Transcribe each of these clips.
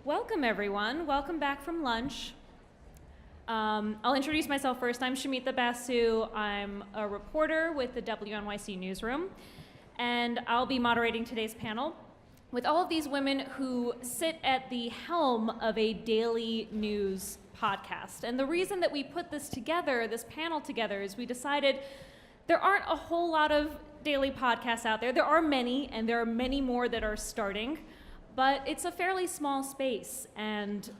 Welcome, everyone. Welcome back from lunch. I'll introduce myself first. I'm Shumita Basu. I'm a reporter with the WNYC newsroom, and I'll be moderating today's panel with all of these women who sit at the helm of a daily news podcast. And the reason that we put this together, this panel together, is we decided there aren't a whole lot of daily podcasts out there. There are many, and there are many more that are starting, but it's a fairly small space. And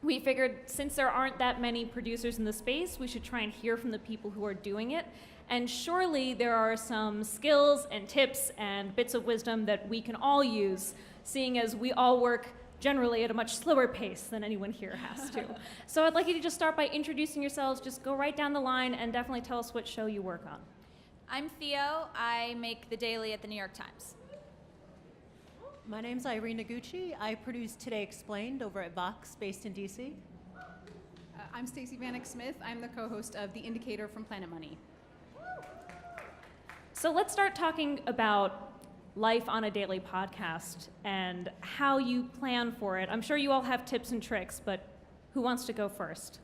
we figured since there aren't that many producers in the space, we should try and hear from the people who are doing it. And surely there are some skills and tips and bits of wisdom that we can all use, seeing as we all work generally at a much slower pace than anyone here has to. So I'd like you to just start by introducing yourselves. Just go right down the line and definitely tell us what show you work on. I'm Theo. I make the Daily at the New York Times. My name's Irene Noguchi. I produce Today Explained over at Vox, based in DC. I'm Stacey Vanek Smith. I'm the co-host of The Indicator from Planet Money. So let's start talking about life on a daily podcast and how you plan for it. I'm sure you all have tips and tricks, but who wants to go first?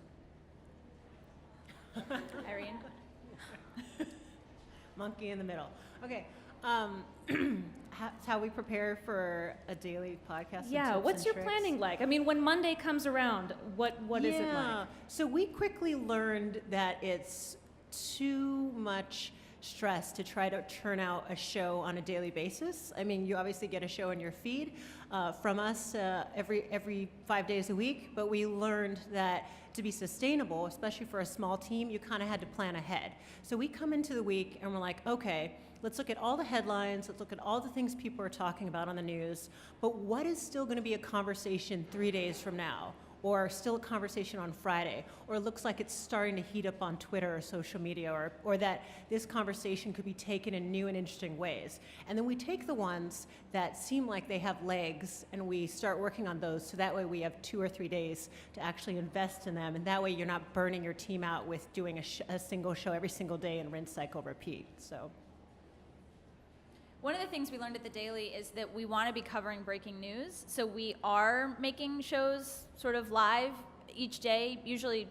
Irene? Monkey in the middle. Okay. How we prepare for a daily podcast. Yeah, what's your planning like? I mean, when Monday comes around, what is it like? So we quickly learned that it's too much stress to try to churn out a show on a daily basis. I mean, you obviously get a show in your feed from us every 5 days a week, but we learned that to be sustainable, especially for a small team, you kind of had to plan ahead. So we come into the week and we're like, okay, let's look at all the headlines, let's look at all the things people are talking about on the news, but what is still going to be a conversation 3 days from now? Or still a conversation on Friday, or it looks like it's starting to heat up on Twitter or social media, or that this conversation could be taken in new and interesting ways. And then we take the ones that seem like they have legs, and we start working on those, so that way we have 2 or 3 days to actually invest in them, and that way you're not burning your team out with doing a single show every single day and rinse, cycle, repeat. So. One of the things we learned at the Daily is that we want to be covering breaking news. So we are making shows sort of live each day, usually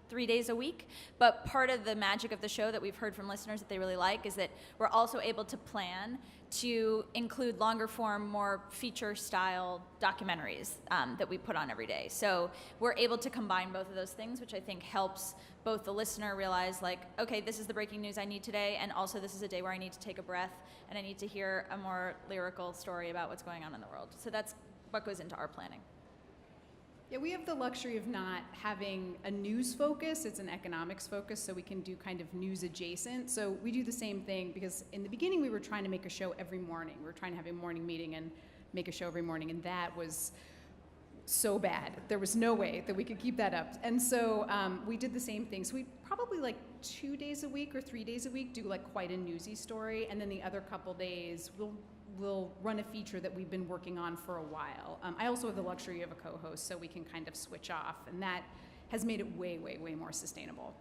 3 days a week. But part of the magic of the show that we've heard from listeners that they really like is that we're also able to plan to include longer form, more feature style documentaries that we put on every day. So we're able to combine both of those things, which I think helps both the listener realize, like, okay, this is the breaking news I need today, and also this is a day where I need to take a breath and I need to hear a more lyrical story about what's going on in the world. So that's what goes into our planning. Yeah, we have the luxury of not having a news focus. It's an economics focus, so we can do kind of news adjacent. So we do the same thing because in the beginning we were trying to make a show every morning. We were trying to have a morning meeting and make a show every morning, and that was so bad. There was no way that we could keep that up. And so we did the same thing. So we probably like 2 days a week or 3 days a week do like quite a newsy story, and then the other couple days we'll run a feature that we've been working on for a while. I also have the luxury of a co-host, so we can kind of switch off, and that has made it way, way, way more sustainable.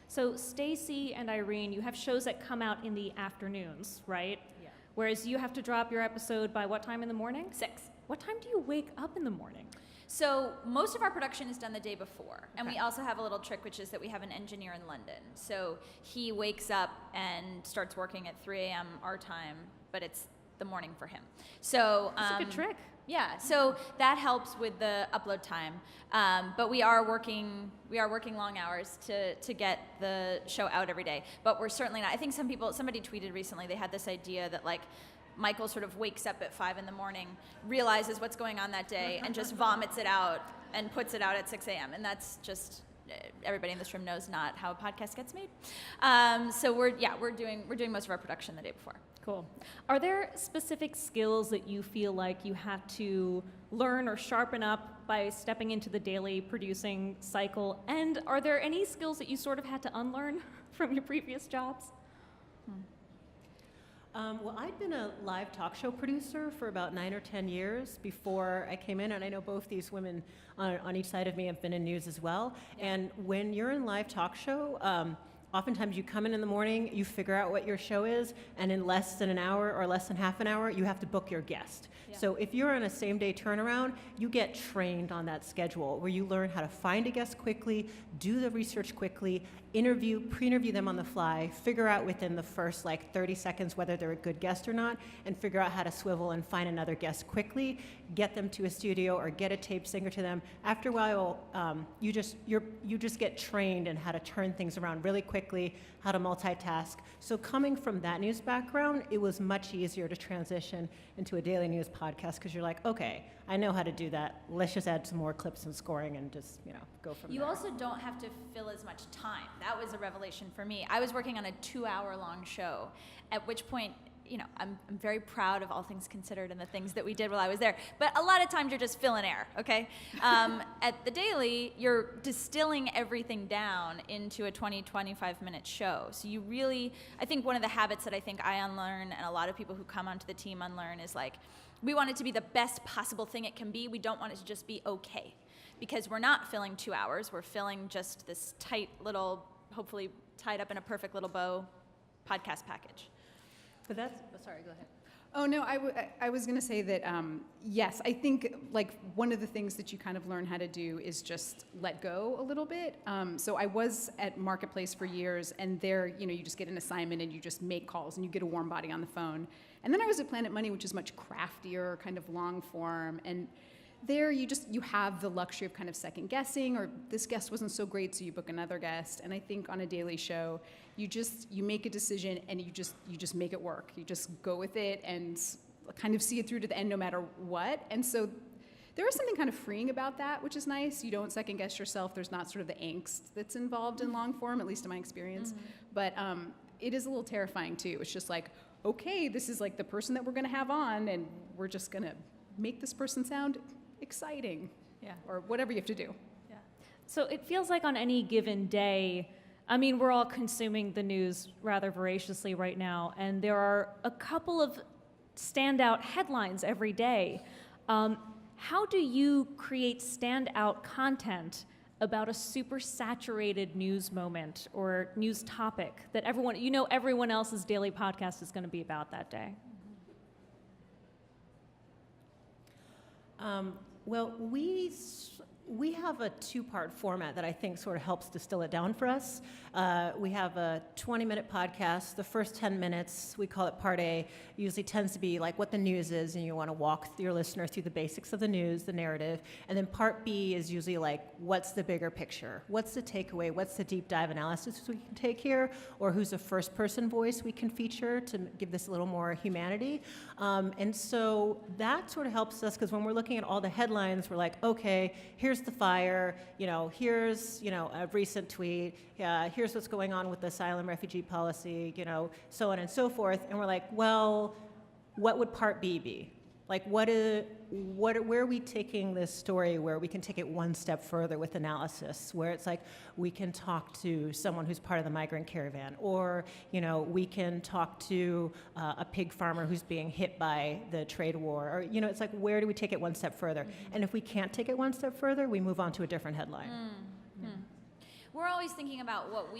So Stacey and Irene, you have shows that come out in the afternoons, right? Yeah. Whereas you have to drop your episode by what time in the morning? 6. What time do you wake up in the morning? So most of our production is done the day before. And Okay. we also have a little trick, which is that we have an engineer in London. So he wakes up and starts working at 3 a.m. our time, but it's the morning for him. So That's a good trick. Yeah, so that helps with the upload time. But we are working long hours to get the show out every day. But we're certainly not. I think somebody tweeted recently, they had this idea that like Michael sort of wakes up at 5 in the morning, realizes what's going on that day, and just vomits it out and puts it out at 6 a.m. And that's just, everybody in this room knows not how a podcast gets made. So we're doing most of our production the day before. Cool. Are there specific skills that you feel like you had to learn or sharpen up by stepping into the daily producing cycle? And are there any skills that you sort of had to unlearn from your previous jobs? Well, I'd been a live talk show producer for about 9 or 10 years before I came in, and I know both these women on each side of me have been in news as well. And when you're in live talk show, oftentimes you come in the morning, you figure out what your show is, and in less than an hour or less than half an hour, you have to book your guest. Yeah. So if you're on a same-day turnaround, you get trained on that schedule where you learn how to find a guest quickly, do the research quickly, pre-interview them on the fly, figure out within the first 30 seconds whether they're a good guest or not, and figure out how to swivel and find another guest quickly, get them to a studio or get a tape singer to them. After a while, you just get trained in how to turn things around really quickly, how to multitask. So coming from that news background, it was much easier to transition into a daily news podcast because you're like, okay, I know how to do that. Let's just add some more clips and scoring and just, go from there. You also don't have to fill as much time. That was a revelation for me. I was working on a 2-hour-long show, at which point, I'm very proud of all things considered and the things that we did while I was there. But a lot of times you're just filling air, okay? At the Daily, you're distilling everything down into a 25-minute show. So you really, I think one of the habits that I think I unlearn and a lot of people who come onto the team unlearn is we want it to be the best possible thing it can be. We don't want it to just be okay. Because we're not filling 2 hours, we're filling just this tight little, hopefully tied up in a perfect little bow podcast package. But that's, sorry, go ahead. Oh, no, I was going to say that, yes, I think one of the things that you kind of learn how to do is just let go a little bit. So I was at Marketplace for years, and there, you just get an assignment and you just make calls and you get a warm body on the phone. And then I was at Planet Money, which is much craftier, kind of long form, and there you have the luxury of kind of second guessing, or this guest wasn't so great, so you book another guest. And I think on a daily show, you make a decision and you just make it work. You just go with it and kind of see it through to the end no matter what. And so there is something kind of freeing about that, which is nice. You don't second guess yourself. There's not sort of the angst that's involved in long form, at least in my experience. Mm-hmm. But it is a little terrifying too. It's just okay, this is the person that we're gonna have on, and we're just gonna make this person sound exciting, or whatever you have to do. Yeah. So it feels like on any given day, we're all consuming the news rather voraciously right now, and there are a couple of standout headlines every day. How do you create standout content about a super saturated news moment or news topic that everyone else's daily podcast is going to be about that day? Well, we have a two-part format that I think sort of helps distill it down for us. We have a 20-minute podcast. The first 10 minutes, we call it Part A, usually tends to be what the news is, and you want to walk your listener through the basics of the news, the narrative. And then Part B is usually what's the bigger picture? What's the takeaway? What's the deep dive analysis we can take here? Or who's a first-person voice we can feature to give this a little more humanity? And so that sort of helps us, because when we're looking at all the headlines, we're okay, here's the fire, here's, a recent tweet, here's what's going on with the asylum refugee policy, so on and so forth. And we're well, what would Part B be? Where are we taking this story where we can take it one step further with analysis, where it's we can talk to someone who's part of the migrant caravan, or, we can talk to a pig farmer who's being hit by the trade war, or, it's where do we take it one step further? Mm-hmm. And if we can't take it one step further, we move on to a different headline. Mm-hmm. We're always thinking about what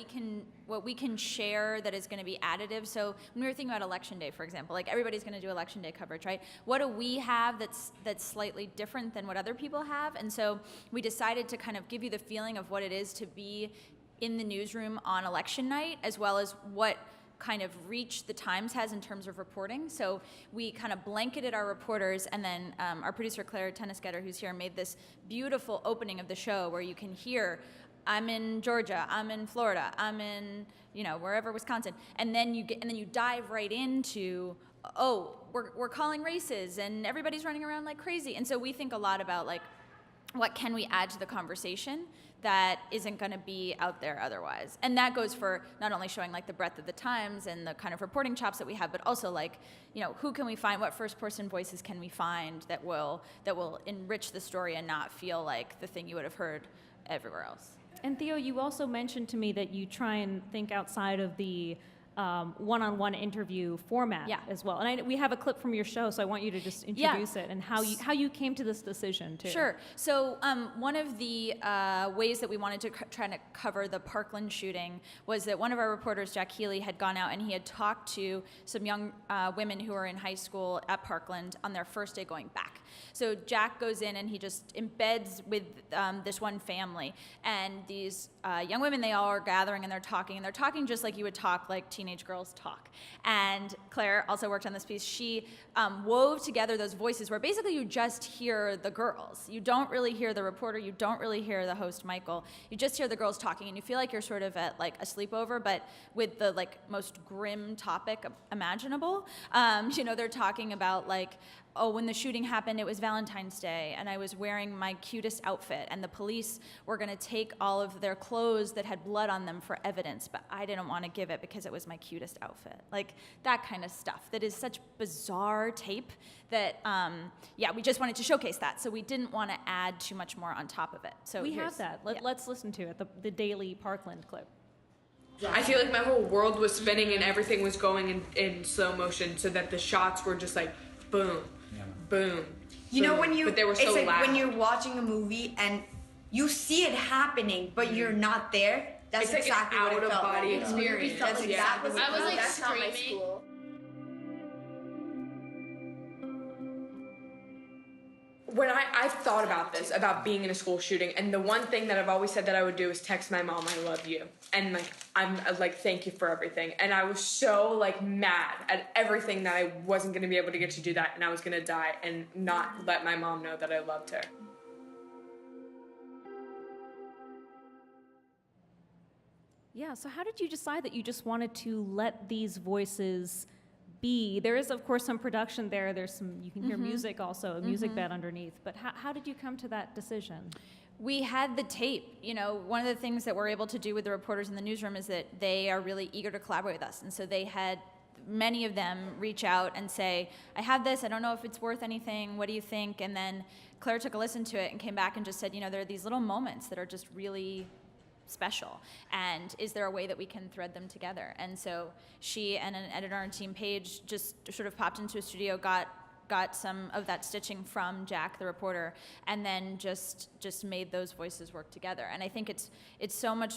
we can share that is going to be additive. So when we were thinking about Election Day, for example, everybody's going to do Election Day coverage, right? What do we have that's slightly different than what other people have? And so we decided to kind of give you the feeling of what it is to be in the newsroom on election night, as well as what kind of reach the Times has in terms of reporting. So we kind of blanketed our reporters, and then our producer Claire Tennisgetter, who's here, made this beautiful opening of the show where you can hear, I'm in Georgia, I'm in Florida, I'm in, wherever, Wisconsin. And then you dive right into, we're calling races and everybody's running around like crazy. And so we think a lot about what can we add to the conversation that isn't going to be out there otherwise. And that goes for not only showing the breadth of the Times and the kind of reporting chops that we have, but also who can we find, what first person voices can we find that will enrich the story and not feel like the thing you would have heard everywhere else. And Theo, you also mentioned to me that you try and think outside of the one-on-one interview format as well. And we have a clip from your show, so I want you to just introduce it and how you came to this decision too. Sure. So one of the ways that we wanted to try to cover the Parkland shooting was that one of our reporters, Jack Healy, had gone out and he had talked to some young women who were in high school at Parkland on their first day going back. So Jack goes in and he just embeds with this one family, and these young women, they all are gathering and they're talking just like you would talk, like teenage girls talk. And Claire also worked on this piece. She wove together those voices where basically you just hear the girls. You don't really hear the reporter. You don't really hear the host, Michael. You just hear the girls talking, and you feel like you're sort of at like a sleepover, but with the like most grim topic imaginable. They're talking about like, oh, when the shooting happened, it was Valentine's Day, and I was wearing my cutest outfit, and the police were going to take all of their clothes that had blood on them for evidence, but I didn't want to give it because it was my cutest outfit. Like, that kind of stuff that is such bizarre tape that, we just wanted to showcase that, so we didn't want to add too much more on top of it. So we have that. Let's listen to it, the Daily Parkland clip. I feel like my whole world was spinning and everything was going in slow motion, so that the shots were just like, boom. Boom. But they were so it's like loud. when you're watching a movie and you see it happening, but you're not there. That's it's exactly like an what it felt out-of-body like. experience. That's exactly what I was like That's not my screaming. school. When I've thought about this, about being in a school shooting, and the one thing that I've always said that I would do is text my mom, I love you. And like, I'm like, thank you for everything. And I was so like mad at everything that I wasn't going to be able to get to do that, and I was going to die and not let my mom know that I loved her. Yeah, so how did you decide that you just wanted to let these voices be? There is, of course, some production there. There's some, you can hear music also, a music bed underneath. But how did you come to that decision? We had the tape. One of the things that we're able to do with the reporters in the newsroom is that they are really eager to collaborate with us. And so they had many of them reach out and say, I have this, I don't know if it's worth anything, what do you think? And then Claire took a listen to it and came back and just said, there are these little moments that are just really special, and is there a way that we can thread them together? And so she and an editor on team, Paige, just sort of popped into a studio, got some of that stitching from Jack, the reporter, and then just made those voices work together. And I think it's so much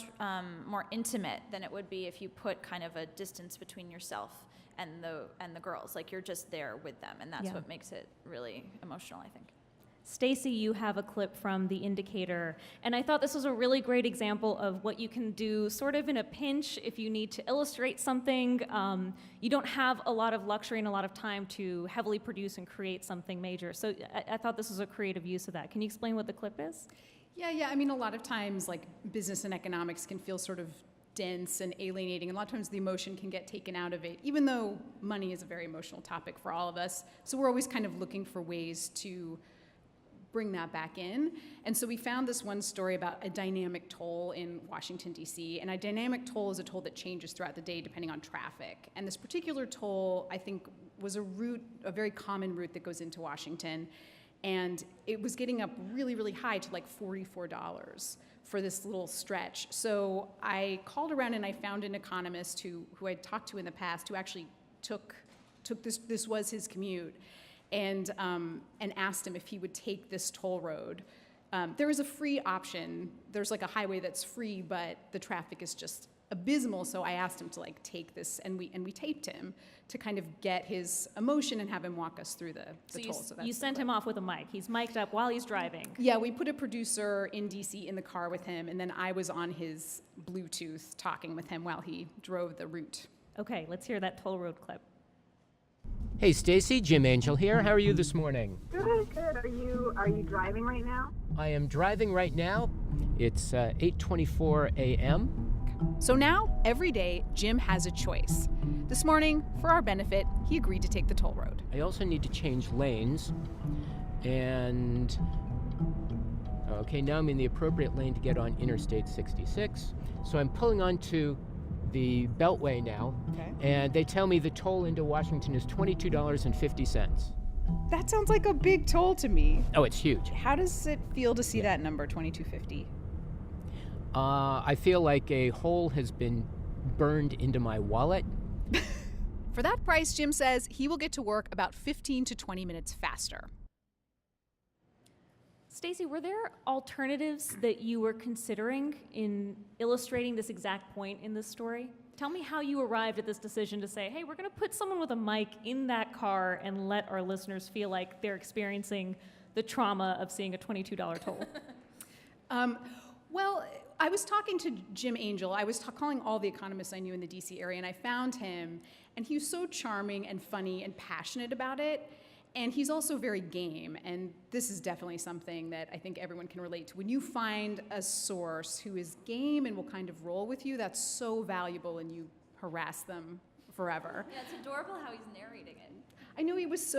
more intimate than it would be if you put kind of a distance between yourself and the girls. Like, you're just there with them, and that's what makes it really emotional, I think. Stacey, you have a clip from The Indicator, and I thought this was a really great example of what you can do sort of in a pinch if you need to illustrate something. You don't have a lot of luxury and a lot of time to heavily produce and create something major. So I thought this was a creative use of that. Can you explain what the clip is? Yeah. I mean, a lot of times, like, business and economics can feel sort of dense and alienating, and a lot of times the emotion can get taken out of it, even though money is a very emotional topic for all of us. So we're always kind of looking for ways to bring that back in. And so we found this one story about a dynamic toll in Washington, D.C. And a dynamic toll is a toll that changes throughout the day depending on traffic. And this particular toll, I think, was a very common route that goes into Washington. And it was getting up really, really high to like $44 for this little stretch. So I called around and I found an economist who I'd talked to in the past who actually took this was his commute, and asked him if he would take this toll road. There is a free option. There's like a highway that's free, but the traffic is just abysmal. So I asked him to like take this, and we taped him to kind of get his emotion and have him walk us through the toll. So you sent him off with a mic. He's mic'd up while he's driving. Yeah, we put a producer in DC in the car with him, and then I was on his Bluetooth talking with him while he drove the route. Okay, let's hear that toll road clip. Hey, Stacey, Jim Angel here. How are you this morning? Good. Are you driving right now? I am driving right now. It's 8:24 a.m. So now, every day, Jim has a choice. This morning, for our benefit, he agreed to take the toll road. I also need to change lanes. And okay, now I'm in the appropriate lane to get on Interstate 66. So I'm pulling onto the Beltway now, Okay. And they tell me the toll into Washington is $22.50. That sounds like a big toll to me. Oh, it's huge. How does it feel to see that number, $22.50? I feel like a hole has been burned into my wallet, For that price, Jim says he will get to work about 15 to 20 minutes faster. Stacey, were there alternatives that you were considering in illustrating this exact point in this story? Tell me how you arrived at this decision to say, hey, we're going to put someone with a mic in that car and let our listeners feel like they're experiencing the trauma of seeing a $22 toll. Well, I was talking to Jim Angel. I was calling all the economists I knew in the DC area, and I found him, and he was so charming and funny and passionate about it. And he's also very game, and this is definitely something that I think everyone can relate to. When you find a source who is game and will kind of roll with you, that's so valuable, and you harass them forever. Yeah, it's adorable how he's narrating it. I know he was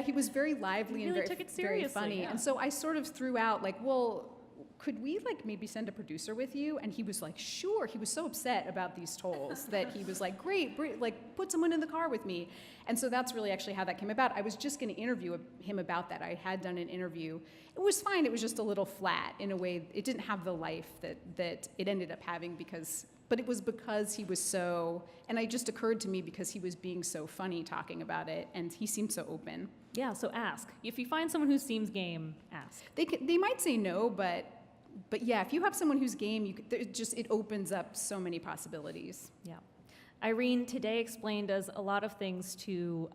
he was very lively and really very, took it very seriously, funny. yeah. And so I sort of threw out like, well, could we like maybe send a producer with you? And he was like, sure. He was so upset about these tolls that he was like, great, like put someone in the car with me. And so that's really actually how that came about. I was just going to interview him about that. I had done an interview. It was fine. It was just a little flat in a way. It didn't have the life that it ended up having but it was because he was so, and it just occurred to me because he was being so funny talking about it, and he seemed so open. Yeah, so ask. If you find someone who seems game, ask. They might say no, but yeah, if you have someone who's game, it opens up so many possibilities. Yeah. Irene today explained does a lot of things to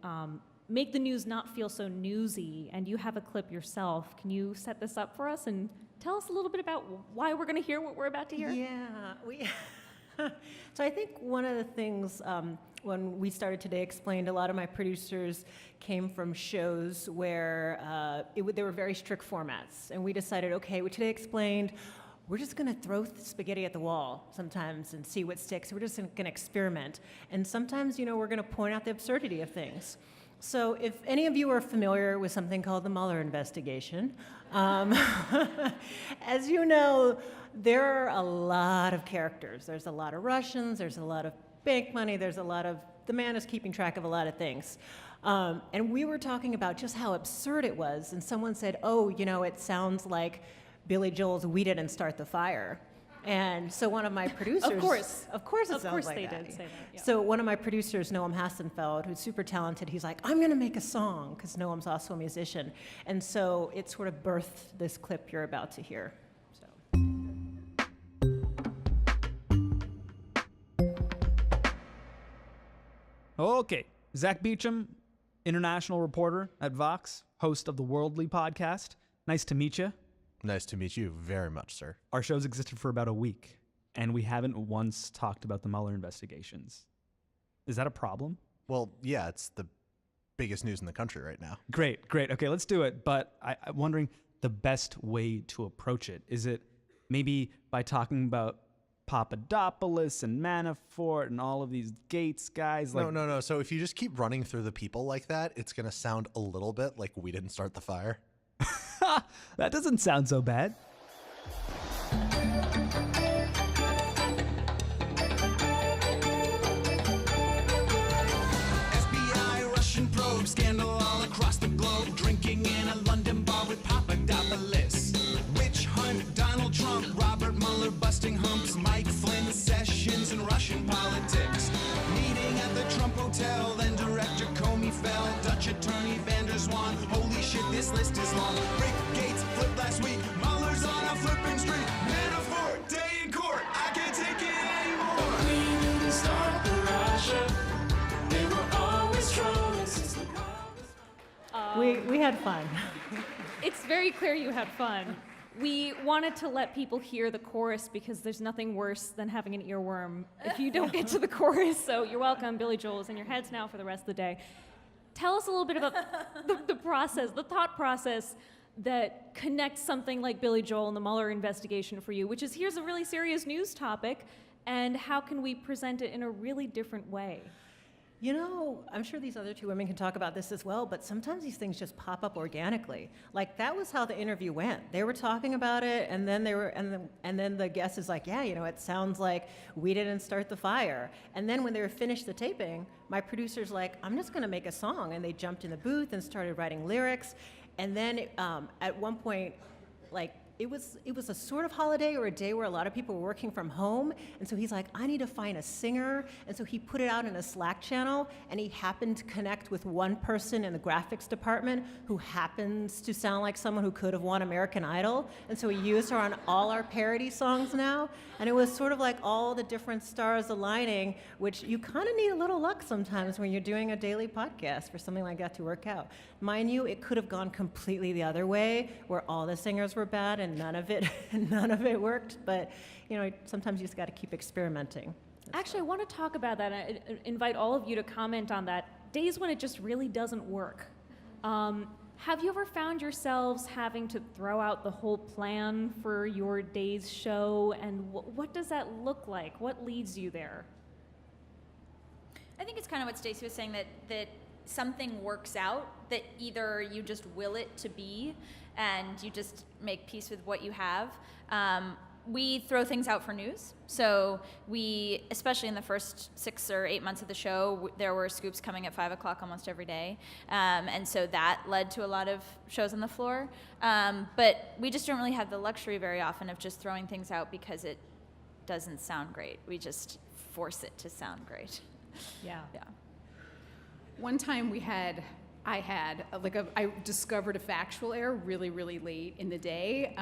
make the news not feel so newsy, and you have a clip yourself. Can you set this up for us and tell us a little bit about why we're going to hear what we're about to hear? Yeah, so I think one of the things when we started Today Explained, a lot of my producers came from shows where they were very strict formats. And we decided, okay, with Today Explained, we're just going to throw spaghetti at the wall sometimes and see what sticks. We're just going to experiment. And sometimes, we're going to point out the absurdity of things. So if any of you are familiar with something called the Muller investigation, as you know, there are a lot of characters. There's a lot of Russians, there's a lot of bank money, the man is keeping track of a lot of things. And we were talking about just how absurd it was, and someone said, it sounds like Billy Joel's We Didn't Start the Fire. And so one of my producers... Of course it sounds like that. Of course they did say that, yeah. So one of my producers, Noam Hassenfeld, who's super talented, he's like, I'm going to make a song, because Noam's also a musician. And so it sort of birthed this clip you're about to hear. Okay, Zack Peacham, international reporter at Vox, host of the Worldly podcast. Nice to meet you. Nice to meet you very much, sir. Our show's existed for about a week, and we haven't once talked about the Mueller investigations. Is that a problem? Well, yeah, it's the biggest news in the country right now. Great. Okay, let's do it. But I'm wondering the best way to approach it. Is it maybe by talking about Papadopoulos and Manafort and all of these Gates guys? No. So if you just keep running through the people like that, it's going to sound a little bit like We Didn't Start the Fire. That doesn't sound so bad. FBI Russian probe scandal all across the globe. Drinking in a London bar with Papadopoulos. Witch hunt, Donald Trump, Robert Mueller busting humps, Mike Flynn, Sessions, and Russian politics. Meeting at the Trump Hotel, then director Comey fell, Dutch attorney Van der Zwaan. Holy shit, this list is long. Rick Gates flipped last week, Mueller's on a flipping streak. Manafort, day in court, I can't take it anymore. We didn't start the Russia, they were always trolling since the We had fun. It's very clear you had fun. We wanted to let people hear the chorus because there's nothing worse than having an earworm if you don't get to the chorus. So you're welcome. Billy Joel is in your heads now for the rest of the day. Tell us a little bit about the process, the thought process that connects something like Billy Joel and the Mueller investigation for you, which is here's a really serious news topic, and how can we present it in a really different way? I'm sure these other two women can talk about this as well, but sometimes these things just pop up organically. Like that was how the interview went. They were talking about it, and then then the guest is like, yeah, it sounds like We Didn't Start the Fire. And then when they were finished the taping, my producer's like, I'm just going to make a song, and they jumped in the booth and started writing lyrics. And then at one point, like it was a sort of holiday or a day where a lot of people were working from home, and so he's like, I need to find a singer, and so he put it out in a Slack channel, and he happened to connect with one person in the graphics department who happens to sound like someone who could have won American Idol, and so he used her on all our parody songs now, and it was sort of like all the different stars aligning, which you kind of need a little luck sometimes when you're doing a daily podcast for something like that to work out. Mind you, it could have gone completely the other way, where all the singers were bad and none of it worked. But sometimes you just got to keep experimenting. Actually, I want to talk about that. I invite all of you to comment on that. Days when it just really doesn't work. Have you ever found yourselves having to throw out the whole plan for your day's show, and what does that look like? What leads you there? I think it's kind of what Stacey was saying, that something works out, that either you just will it to be and you just make peace with what you have. We throw things out for news. So we, especially in the first 6 or 8 months of the show, there were scoops coming at 5 o'clock almost every day. And so that led to a lot of shows on the floor. But we just don't really have the luxury very often of just throwing things out because it doesn't sound great. We just force it to sound great. Yeah. One time I discovered a factual error really, really late in the day.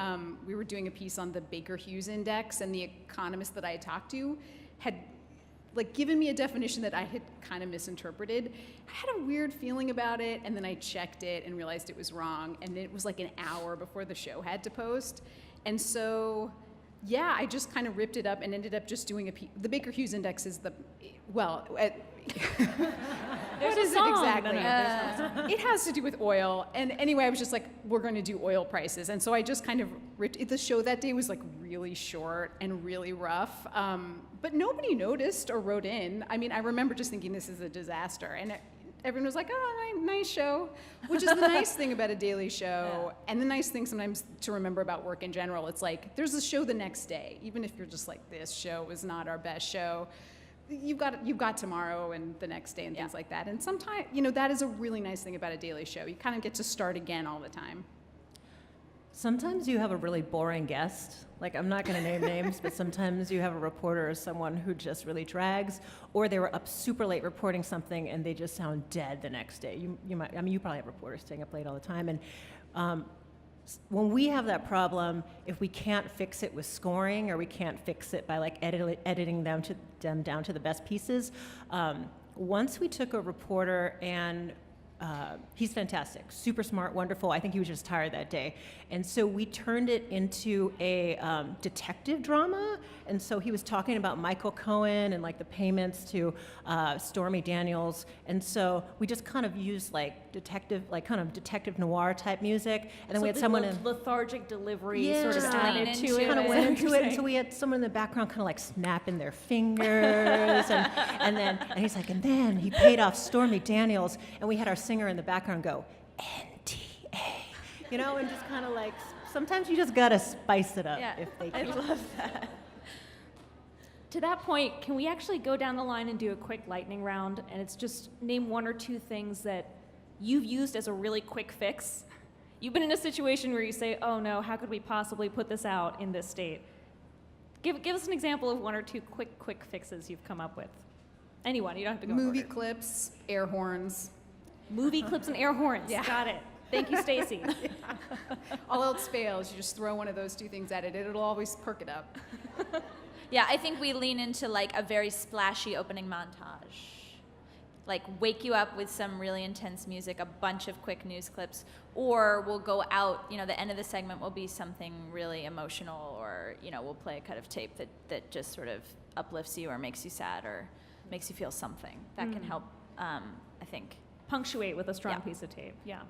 We were doing a piece on the Baker Hughes Index, and the economist that I had talked to had given me a definition that I had kind of misinterpreted. I had a weird feeling about it, and then I checked it and realized it was wrong, and it was like an hour before the show had to post. And so, yeah, I just kind of ripped it up and ended up just doing the Baker Hughes Index is There's what is it exactly? It has to do with oil. And anyway, I was just like, we're going to do oil prices. And so I just kind of ripped. The show that day was really short and really rough. But nobody noticed or wrote in. I mean, I remember just thinking this is a disaster. And everyone was like, oh, nice show, which is the nice thing about a daily show. Yeah. And the nice thing sometimes to remember about work in general. It's like, there's a show the next day. Even if you're just like, this show is not our best show. You've got tomorrow and the next day and things like that. And sometimes, that is a really nice thing about a daily show. You kind of get to start again all the time. Sometimes you have a really boring guest. I'm not going to name names, but sometimes you have a reporter or someone who just really drags, or they were up super late reporting something and they just sound dead the next day. You probably have reporters staying up late all the time. And when we have that problem, if we can't fix it with scoring, or we can't fix it by editing them down to the best pieces, once we took a reporter, and he's fantastic, super smart, wonderful. I think he was just tired that day. And so we turned it into a detective drama. And so he was talking about Michael Cohen and the payments to Stormy Daniels. And so we just kind of used detective noir type music. And then we had someone in lethargic delivery sort of added to it. Kind of went into it. And so we had someone in the background kind of snapping their fingers. and he's like, and then he paid off Stormy Daniels. And we had our singer in the background go, NTA. And just kind of sometimes you just gotta spice it up if they can. I love that. To that point, can we actually go down the line and do a quick lightning round? And it's just name 1 or 2 things that you've used as a really quick fix. You've been in a situation where you say, oh no, how could we possibly put this out in this state? Give us an example of 1 or 2 quick fixes you've come up with. Anyone, you don't have to go Movie order. clips, air horns. Movie clips and air horns. Yeah. Got it. Thank you, Stacey. All else fails, you just throw one of those 2 things at it. It'll always perk it up. Yeah, I think we lean into a very splashy opening montage. Wake you up with some really intense music, a bunch of quick news clips, or we'll go out, the end of the segment will be something really emotional, or, we'll play a cut of tape that just sort of uplifts you or makes you sad or makes you feel something. That can help, I think. Punctuate with a strong piece of tape, yeah.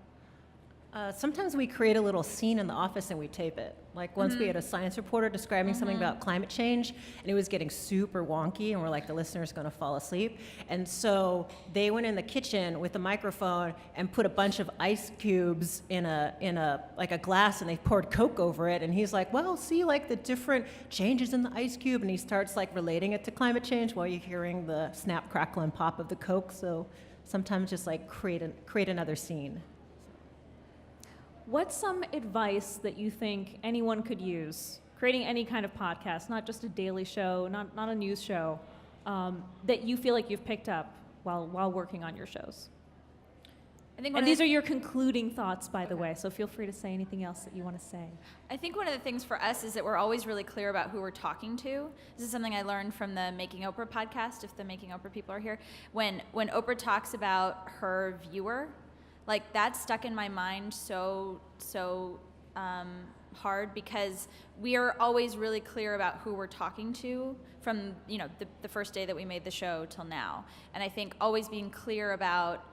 Sometimes we create a little scene in the office and we tape it. Once we had a science reporter describing something about climate change, and it was getting super wonky, and we're like, the listener's going to fall asleep. And so they went in the kitchen with a microphone and put a bunch of ice cubes in a glass, and they poured Coke over it. And he's like, well, see the different changes in the ice cube, and he starts relating it to climate change while you're hearing the snap, crackle, and pop of the Coke. So sometimes just create another scene. What's some advice that you think anyone could use, creating any kind of podcast, not just a daily show, not a news show, that you feel like you've picked up while working on your shows? I think and these are your concluding thoughts, by the way, so feel free to say anything else that you want to say. I think one of the things for us is that we're always really clear about who we're talking to. This is something I learned from the Making Oprah podcast, if the Making Oprah people are here. When Oprah talks about her viewer, like that stuck in my mind so hard, because we are always really clear about who we're talking to from the first day that we made the show till now. And I think always being clear about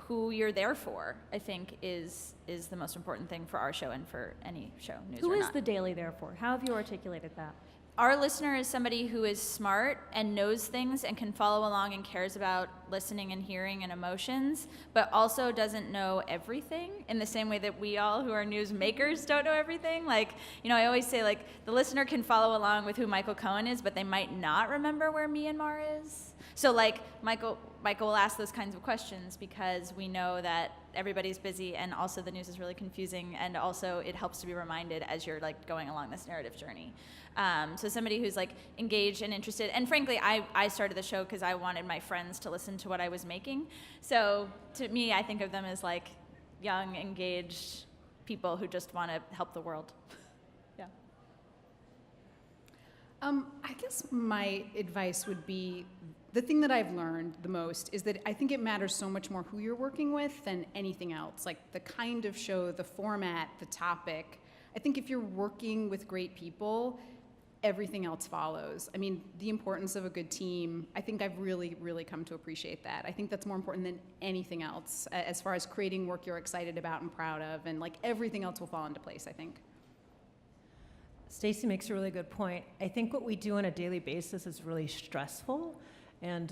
who you're there for, I think, is the most important thing for our show and for any show, news Who or is not. the Daily there for? How have you articulated that? Our listener is somebody who is smart and knows things and can follow along and cares about listening and hearing and emotions, but also doesn't know everything in the same way that we all who are news makers don't know everything. Like, I always say, like, the listener can follow along with who Michael Cohen is, but they might not remember where Myanmar is. So, like, Michael will ask those kinds of questions because we know that everybody's busy, and also the news is really confusing, and also it helps to be reminded as you're, like, going along this narrative journey. So somebody who's, like, engaged and interested. And frankly, I started the show because I wanted my friends to listen to what I was making. So to me, I think of them as, like, young, engaged people who just want to help the world. Yeah. I guess my advice would be, the thing that I've learned the most is that I think it matters so much more who you're working with than anything else. Like the kind of show, the format, the topic. I think if you're working with great people, everything else follows. I mean, the importance of a good team, I think I've really, really come to appreciate that. I think that's more important than anything else as far as creating work you're excited about and proud of, and like everything else will fall into place, I think. Stacey makes a really good point. I think what we do on a daily basis is really stressful and,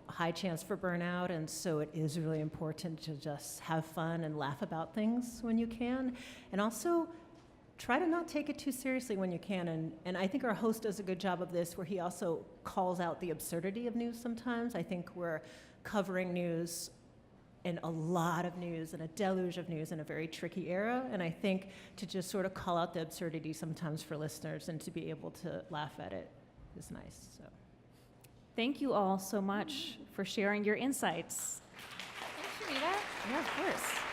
high chance for burnout. And so it is really important to just have fun and laugh about things when you can. And also try to not take it too seriously when you can. And I think our host does a good job of this, where he also calls out the absurdity of news sometimes. I think we're covering news and a lot of news and a deluge of news in a very tricky era. And I think to just sort of call out the absurdity sometimes for listeners and to be able to laugh at it is nice. So, thank you all so much for sharing your insights. Thanks, Shumita. Yeah, of course.